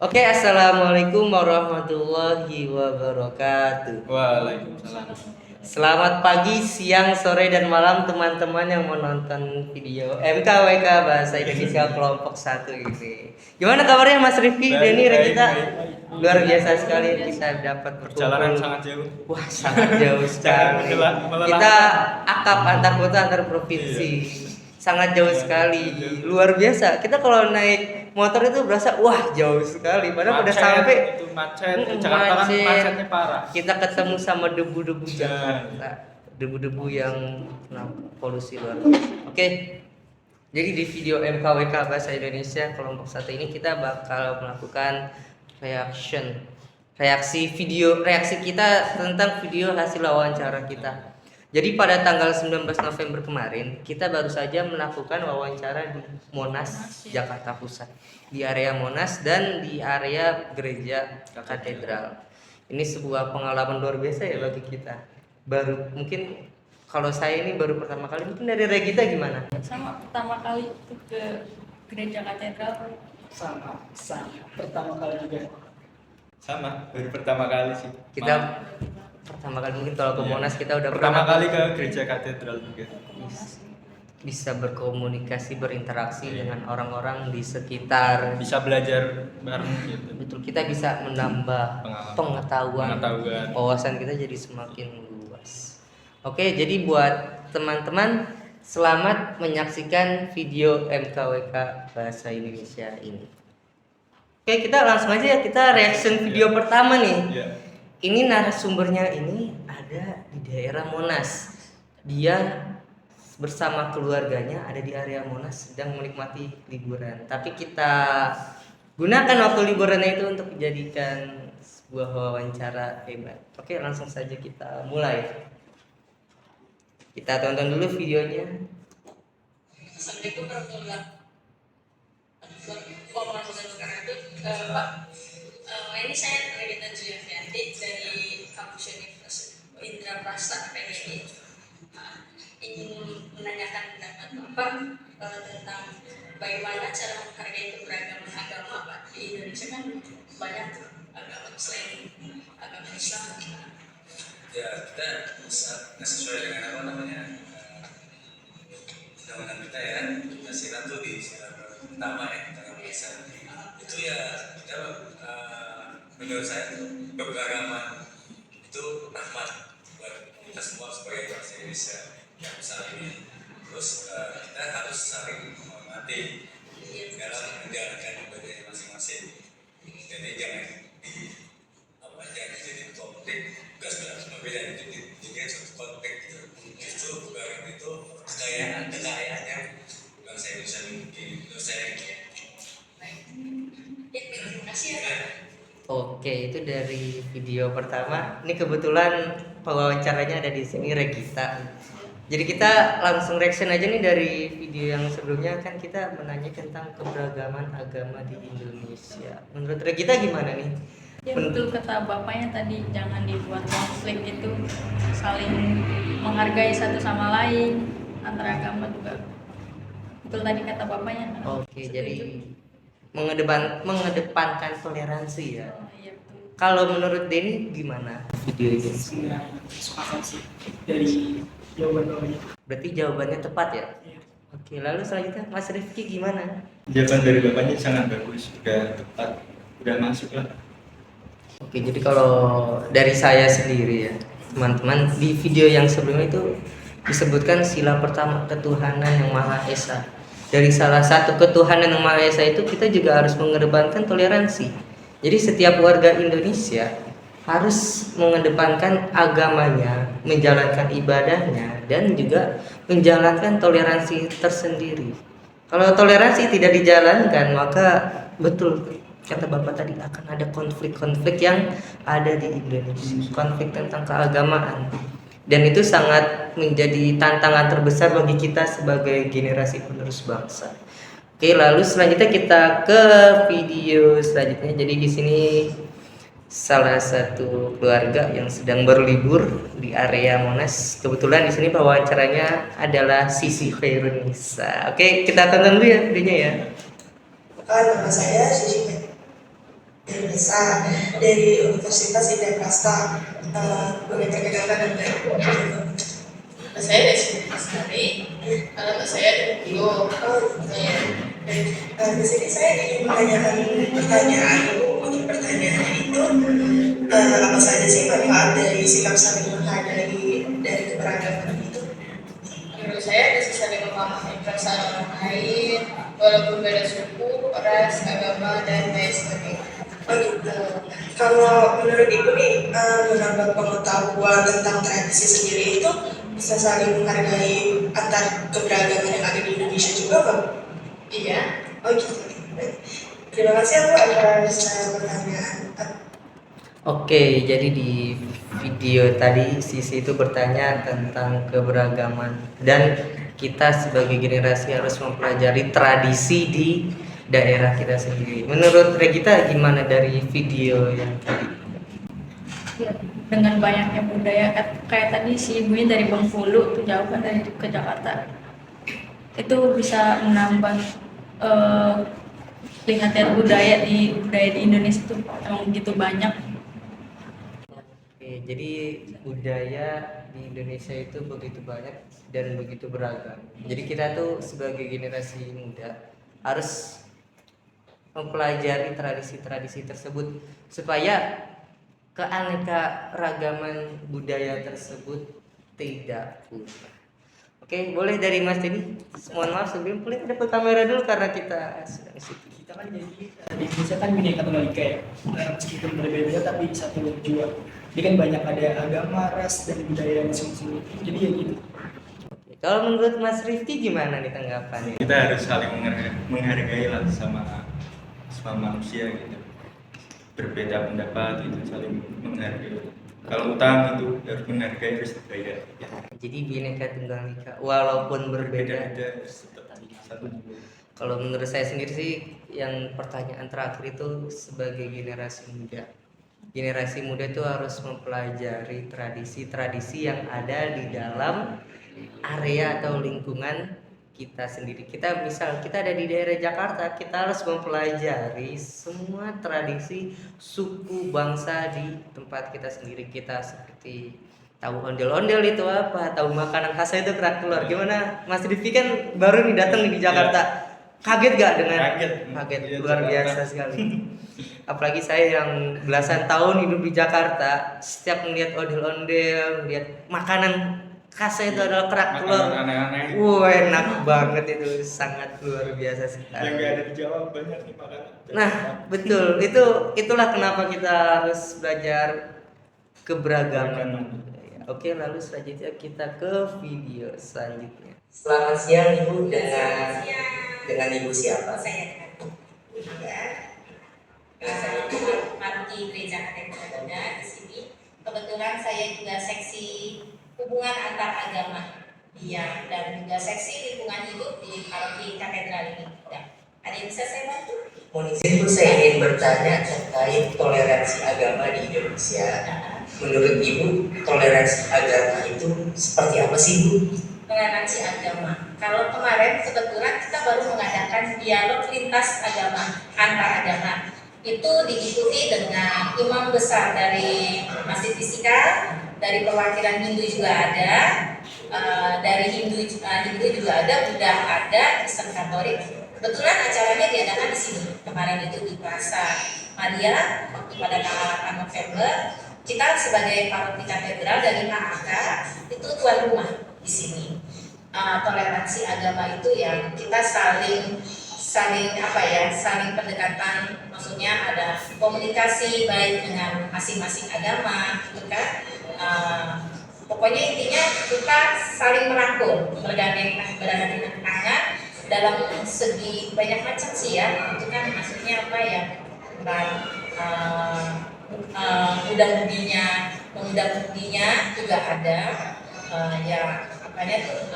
Oke, assalamualaikum warahmatullahi wabarakatuh. Waalaikumsalam. Selamat pagi, siang, sore, dan malam teman-teman yang menonton video MKWK Bahasa Indonesia kelompok 1 ini. Gimana kabarnya Mas Rifki, Baik, Denny, baik, Regita? baik. Luar biasa sekali kita dapat Perjalanan berkumpul. sangat jauh. Wah, sangat jauh sekali. melelahkan. Kita akap antar kota, antar provinsi. Sangat jauh sekali, luar biasa. Kita kalau naik motor itu berasa wah jauh sekali. Padahal udah sampai Itu macet. Jakarta kan macetnya parah. kita ketemu sama debu-debu Jakarta, debu-debu yang polusi luar biasa. Oke, jadi di video MKWK Bahasa Indonesia kelompok 1 ini kita bakal melakukan reaksi kita tentang video hasil wawancara kita. Jadi pada tanggal 19 November kemarin kita baru saja melakukan wawancara di Monas, Jakarta Pusat, di area Monas dan di area gereja katedral. Ini sebuah pengalaman luar biasa ya bagi kita. Baru mungkin kalau saya ini baru pertama kali, mungkin dari Regita gimana? Sama pertama kali itu ke gereja katedral. sama pertama kali juga. Sama, baru pertama kali sih. Kita pertama kali mungkin kalau ke Monas kita udah pertama pernah kali ke gereja katedral juga. bisa berkomunikasi, berinteraksi dengan orang-orang di sekitar. Bisa belajar bareng gitu. Betul, kita bisa menambah pengetahuan, wawasan kita jadi semakin luas. Oke, jadi buat teman-teman selamat menyaksikan video MKWK Bahasa Indonesia ini. Oke, kita langsung aja ya, kita reaction video pertama nih. Iya. Ini narasumbernya ini ada di daerah Monas. Dia bersama keluarganya ada di area Monas sedang menikmati liburan. Tapi kita gunakan waktu liburannya itu untuk dijadikan sebuah wawancara hebat. Oke, langsung saja kita mulai. Kita tonton dulu videonya. Assalamualaikum warahmatullahi wabarakatuh. Pak, ini saya Regina Julianti dari kampus Universitas Indra Prasta PGRI. Ingin menanyakan pendapat Bapak tentang bagaimana cara menghargai keberagaman agama Pak. Di Indonesia kan banyak agama selain agama Islam. Ya, kita sesuai dengan apa namanya undang-undang kita ya. Kita silat tuh di silat pertama ya, tentang biasa itu ya kita menurut saya tuh keberagaman itu rahmat buat kita semua sebagai bangsa Indonesia yang besar ini. Terus kita harus saling menghormati dalam menjalankan ibadahnya masing-masing. Jadi jangan jadi konflik, tugas berbeda itu jadi suatu konflik gitu. Justru keberagaman itu kekayaan yang bangsa Indonesia miliki. Menurut saya Terima kasih ya. Oke, itu dari video pertama. Ini kebetulan pewawancaranya ada di sini Regita. Jadi kita langsung reaction aja nih dari video yang sebelumnya, kan kita menanya tentang keberagaman agama di Indonesia. Menurut Regita gimana nih? Ya betul kata bapaknya tadi, jangan dibuat konflik itu, saling menghargai satu sama lain antara agama juga. Betul tadi kata bapaknya. Oke, jadi mengedepankan toleransi ya. Iya betul. Kalau menurut Denny gimana video ini? Sebenarnya sepakat sih dari jawaban-jawabannya. Berarti jawabannya tepat ya? Iya. Oke, lalu selanjutnya Mas Rifki gimana? Jawaban dari bapaknya sangat bagus, udah tepat, udah masuk lah. Oke, jadi kalau dari saya sendiri ya, teman-teman, di video yang sebelumnya itu disebutkan sila pertama ketuhanan yang Maha Esa. Dari salah satu ketuhanan yang Maha Esa itu kita juga harus mengedepankan toleransi. Jadi setiap warga Indonesia harus mengedepankan agamanya, menjalankan ibadahnya, dan juga menjalankan toleransi tersendiri. Kalau toleransi tidak dijalankan, maka betul kata Bapak tadi akan ada konflik-konflik yang ada di Indonesia, konflik tentang keagamaan. Dan itu sangat menjadi tantangan terbesar bagi kita sebagai generasi penerus bangsa. Oke, lalu selanjutnya kita ke video selanjutnya. Jadi di sini salah satu keluarga yang sedang berlibur di area Monas. Kebetulan di sini pewawancaranya adalah Sisi Khairunisa. Oke, kita tonton dulu ya videonya ya. Nama saya Sisi Mahesa dari Universitas Indraprasta. Boleh perkenalkan Anda? Saya dari sini Sari, anak saya dari Bengkulu. Saya Di sini saya ingin menanyakan pertanyaan. Untuk pertanyaannya itu, apa saja sih manfaat dari sikap saling menghargai dari keberagaman itu? menurut saya bisa saling memahami perasaan orang lain, walaupun beda suku, ras, agama, dan lain sebagainya. Oh gitu. Kalau menurut Ibu nih, menambah pengetahuan tentang tradisi sendiri itu bisa saling menghargai antar keberagaman yang ada di Indonesia juga, Bang? Iya, Oh gitu. Baik. Terima kasih aku atas pertanyaan. Oke, jadi di video tadi Sisi itu bertanya tentang keberagaman dan kita sebagai generasi harus mempelajari tradisi di daerah kita sendiri. Menurut Regita gimana dari video yang tadi? Ya, dengan banyaknya budaya kayak tadi si ibunya dari Bengkulu tuh jauh kan dari ke Jakarta, itu bisa menambah lihat budaya di Indonesia tuh emang begitu banyak. Oke, jadi budaya di Indonesia itu begitu banyak dan begitu beragam. Jadi kita tuh sebagai generasi muda harus mempelajari tradisi-tradisi tersebut supaya keanekaragaman budaya tersebut tidak punah. Oke, boleh dari Mas Teddy. Mohon maaf sebelum boleh ada kamera dulu karena kita sedang syuting. Kita kan jadi di Indonesia kan Bhinneka Tunggal Ika ya, meskipun berbeda tapi satu jua. Jadi kan banyak ada agama, ras, dan budaya masing-masing. Jadi ya gitu. Oke, kalau menurut Mas Rifki gimana nih tanggapannya? Kita harus saling menghargai lah sama manusia gitu. Berbeda pendapat itu saling menghargai. Kalau utang itu harus menghargai, harus dibayar. Ya. Jadi Bhinneka Tunggal Ika walaupun berbeda. Beda-beda harus tetap satu. Kalau menurut saya sendiri sih yang pertanyaan terakhir itu sebagai generasi muda itu harus mempelajari tradisi-tradisi yang ada di dalam area atau lingkungan kita sendiri. Kita ada di daerah Jakarta, kita harus mempelajari semua tradisi suku bangsa di tempat kita sendiri. Kita seperti tahu ondel-ondel itu apa, tahu makanan khasnya itu kerak telur. Gimana Mas Rifki kan baru nih datang di Jakarta. Kaget gak dengan kaget Iya, luar Jakarta. biasa sekali. Apalagi saya yang belasan tahun hidup di Jakarta, setiap melihat ondel-ondel, melihat makanan khasnya itu adalah kerak telur. Makanan aneh-aneh. Wah, enak banget itu, sangat luar biasa sekali. Yang nggak ada di Jawa banyak nih makanan. Nah, betul. Itulah kenapa kita harus belajar keberagaman. Oke, lalu selanjutnya kita ke video selanjutnya. Selamat siang Ibu, dengan Ibu siapa? Saya Marti Gereja Katedral di sini. Kebetulan saya juga seksi hubungan antar agama, iya, dan juga seksi lingkungan hidup di Paroki Katedral ini. Ada yang bisa saya bantu? Mohon izin Bu, saya ingin bertanya terkait toleransi agama di Indonesia. Menurut Ibu, toleransi agama itu seperti apa sih Bu? Toleransi agama. Kalau kemarin kebetulan kita baru mengadakan dialog lintas agama, antar agama. Itu diikuti dengan imam besar dari Masjid Istiqlal, dari perwakilan Hindu juga ada, dari Hindu juga ada, Buddha ada, Kristen Katolik. Kebetulan acaranya diadakan di sini. Kemarin itu di Plaza Maria pada tanggal 8 November. Kita sebagai Paroki Katedral dari HAK itu tuan rumah di sini. Toleransi agama itu yang kita saling pendekatan, maksudnya ada komunikasi baik dengan masing-masing agama, gitu kan. Pokoknya intinya kita saling merangkul, bergandeng tangan dalam segi banyak macam sih ya. Itu kan maksudnya apa ya? Mudah-mudinya juga ada ya makanya tuh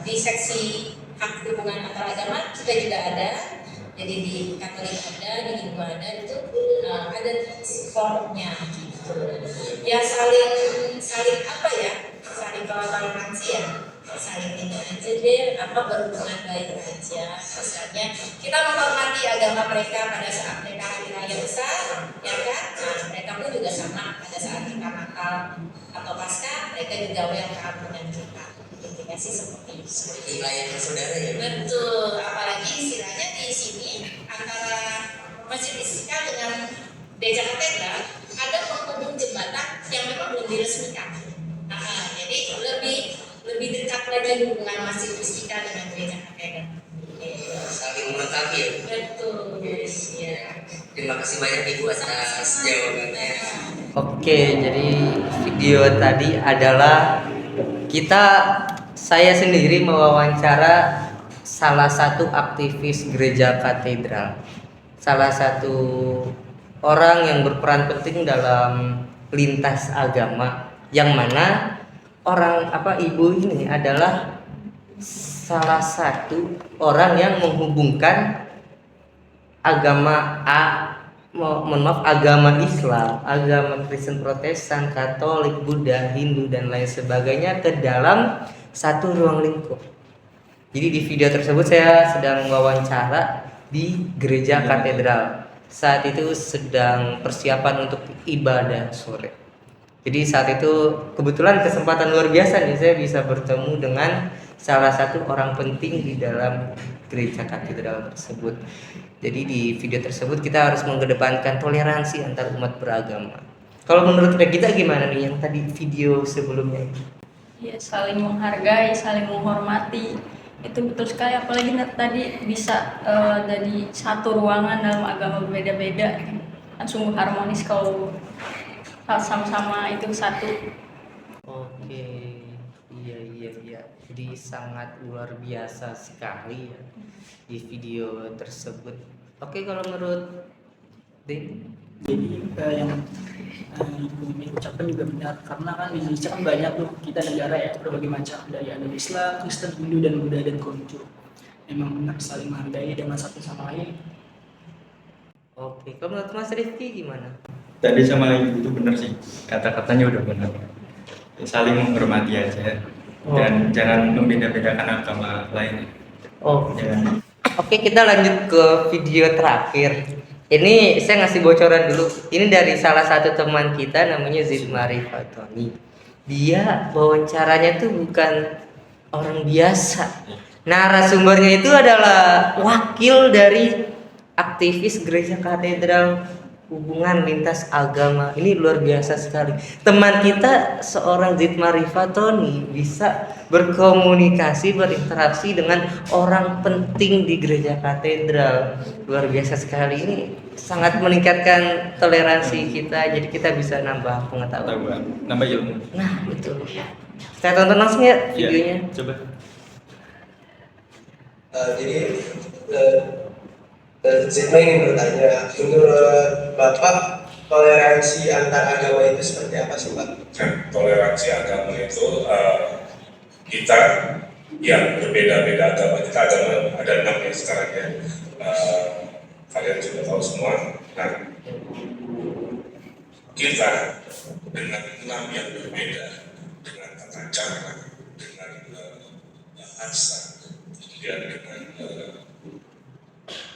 di seksi hak hubungan antar agama kita juga ada, jadi di Katolik ada, di Hindu ada, itu ada forumnya gitu ya, saling apa ya, saling kalau toleransi ya, saling ini aja deh, berhubungan baik aja. Misalnya kita menghormati agama mereka pada saat mereka hari raya besar, ya juga sama pada saat kita Natal atau Paskah mereka juga welcome dengan kita. Intinya sih seperti itu. Seperti melayani saudara ya. Betul, apalagi istilahnya di sini antara Masjid Istiqlal dengan Gereja Katedral ada penghubung jembatan yang memang belum diresmikan. Jadi lebih dekat lagi hubungan Masjid Istiqlal dengan Gereja Katedral. Saling melengkapi ya. Betul. Ya. Terima kasih banyak Ibu atas jawabannya. Oke, jadi video tadi adalah saya sendiri mewawancara salah satu aktivis Gereja Katedral, salah satu orang yang berperan penting dalam lintas agama, yang mana ibu ini adalah salah satu orang yang menghubungkan agama agama Islam, agama Kristen Protestan, Katolik, Buddha, Hindu dan lain sebagainya ke dalam satu ruang lingkup. Jadi di video tersebut saya sedang wawancara di Gereja Katedral. Saat itu sedang persiapan untuk ibadah sore. Jadi saat itu kebetulan kesempatan luar biasa nih, saya bisa bertemu dengan salah satu orang penting di dalam Gereja Katedral tersebut. Jadi di video tersebut kita harus mengedepankan toleransi antar umat beragama. Kalau menurut kita gimana nih yang tadi video sebelumnya? Ya, saling menghargai, saling menghormati, itu betul sekali. Apalagi tadi bisa dari satu ruangan dalam agama berbeda-beda, kan sungguh harmonis kalau sama-sama itu satu. Oke, iya. Jadi sangat luar biasa sekali ya di video tersebut. Oke, kalau menurut Ding? Jadi yang Ibu ucapkan juga benar, karena kan di Indonesia kan banyak tuh kita negara ya, berbagai macam, dari ada Islam, Kristen, Hindu dan Buddha dan Konghucu. Memang benar saling menghargai dengan satu sama lain. Oke, kalau menurut Mas Rifki gimana? Tadi sama Ibu itu benar sih, kata-katanya udah benar. Saling menghormati aja dan jangan membeda-bedakan agama lain. Jangan. Oke, kita lanjut ke video terakhir. Ini saya ngasih bocoran dulu. Ini dari salah satu teman kita namanya Zidmari Fatoni. Dia wawancaranya tuh bukan orang biasa. Narasumbernya itu adalah wakil dari aktivis Gereja Katedral, hubungan lintas agama. Ini luar biasa sekali. Teman kita seorang Zidmari Fatoni bisa berkomunikasi, berinteraksi dengan orang penting di Gereja Katedral. Luar biasa sekali. Ini sangat meningkatkan toleransi kita, jadi kita bisa nambah pengetahuan, nambah ilmu. Nah, betul. Saya tonton langsung ya videonya. Coba. Jadi Zidma ingin bertanya, menurut Bapak toleransi antar agama itu seperti apa sih Pak? Toleransi agama itu kita yang berbeda-beda agama, kita ada 6 ya sekarang ya, kalian juga tahu semua. Nah, kita dengan 6 yang berbeda, dengan tata cara, dengan bahasa, kemudian dengan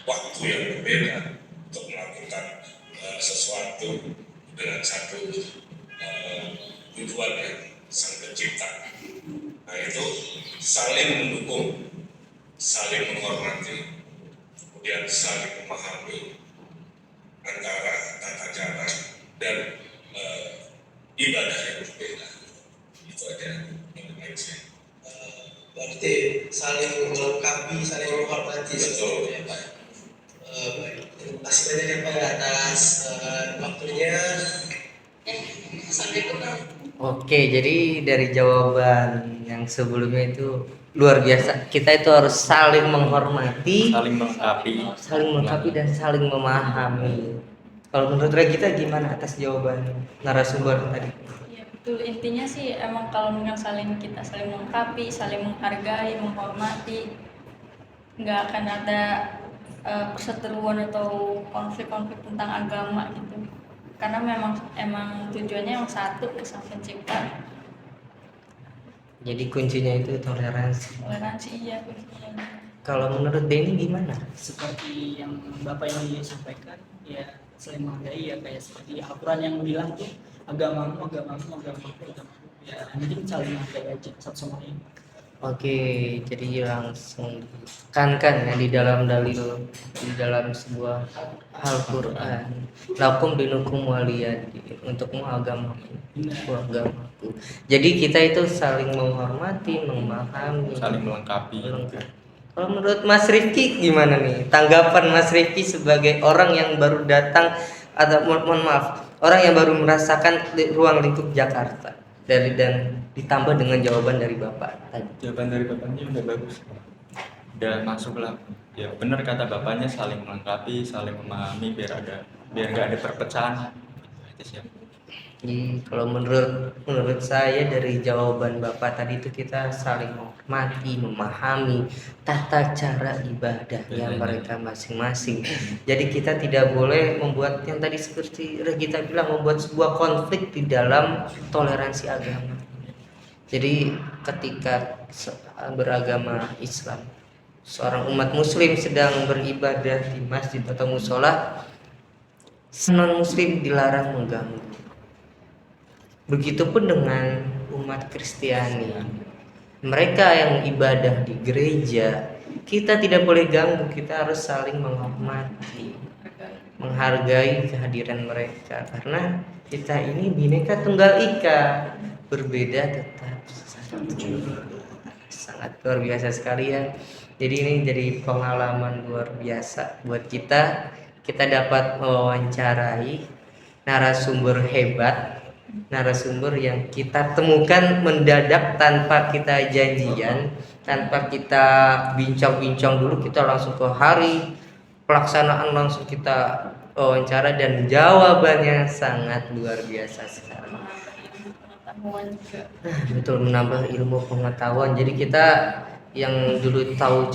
waktu yang berbeda untuk melakukan sesuatu dengan satu tujuan yang sang pencipta. Nah, itu saling mendukung, saling menghormati, kemudian saling memahami antara tata cara dan ibadah yang berbeda. Itu aja mengenai saya. Berarti saling melengkapi, saling menghormati. Betul ya Pak. Baik, terima kasih banyak ya Pak atas waktunya. Assalamualaikum. Oke, jadi dari jawaban yang sebelumnya itu luar biasa. Kita itu harus saling menghormati, saling melengkapi dan saling memahami. Kalau menurut Regita gimana atas jawaban narasumber tadi? Ya betul, intinya sih emang kalau dengan kita saling melengkapi, saling menghargai, menghormati, nggak akan ada perseteruan atau konflik-konflik tentang agama gitu. Karena emang tujuannya yang satu, sang pencipta. Jadi kuncinya itu toleransi. Toleransi, iya kuncinya. Kalau menurut Denny gimana? Seperti yang Bapak yang sampaikan, ya saling menghargai ya, kayak seperti Al-Quran yang bilang tuh agamamu ya, yang penting saling menghargai aja satu sama lain. Oke, jadi langsung ditekankan ya di dalam dalil, di dalam sebuah Al-Quran, lakum dinukum waliyadi, untukmu agamaku, agamaku. Jadi kita itu saling menghormati, memahami, saling melengkapi. Kalau menurut Mas Rifki gimana nih? Tanggapan Mas Rifki sebagai orang yang baru datang atau mohon maaf, orang yang baru merasakan ruang lingkup Jakarta dan ditambah dengan jawaban dari Bapak tadi. Jawaban dari bapaknya udah bagus, udah masuk lah. Ya benar kata bapaknya, saling melengkapi, saling memahami, biar nggak ada perpecahan. Itu sih. Jadi kalau menurut saya dari jawaban Bapak tadi itu kita saling menghormati, memahami tata cara ibadahnya mereka masing-masing. Jadi kita tidak boleh membuat yang tadi seperti Regita bilang, membuat sebuah konflik di dalam toleransi agama. Jadi ketika beragama Islam, seorang umat muslim sedang beribadah di masjid atau musola, non muslim dilarang mengganggu. Begitupun dengan umat Kristiani, mereka yang ibadah di gereja, kita tidak boleh ganggu, kita harus saling menghormati, menghargai kehadiran mereka, karena kita ini Bhinneka Tunggal Ika, berbeda tetap satu. Sangat luar biasa sekali ya. Jadi ini jadi pengalaman luar biasa buat kita. Kita dapat mewawancarai narasumber hebat, narasumber yang kita temukan mendadak tanpa kita janjian, tanpa kita bincang-bincang dulu, kita langsung ke hari pelaksanaan, langsung kita wawancara dan jawabannya sangat luar biasa sekali. Betul, menambah ilmu pengetahuan. Jadi kita yang dulu tahu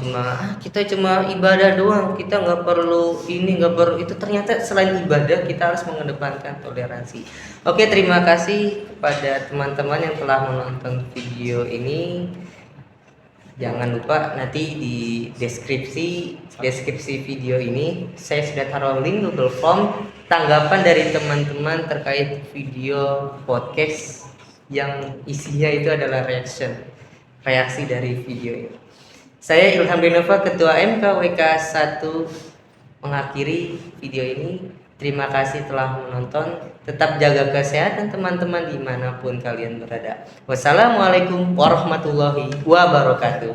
kita cuma ibadah doang, kita nggak perlu ini, nggak perlu itu, ternyata selain ibadah kita harus mengedepankan toleransi. Oke, terima kasih kepada teman-teman yang telah menonton video ini. Jangan lupa nanti di deskripsi video ini saya sudah taruh link Google Form tanggapan dari teman-teman terkait video podcast yang isinya itu adalah reaksi dari video ini. Saya Ilham Denova, Ketua MKWK 1, mengakhiri video ini. Terima kasih telah menonton. Tetap jaga kesehatan teman-teman dimanapun kalian berada. Wassalamualaikum warahmatullahi wabarakatuh.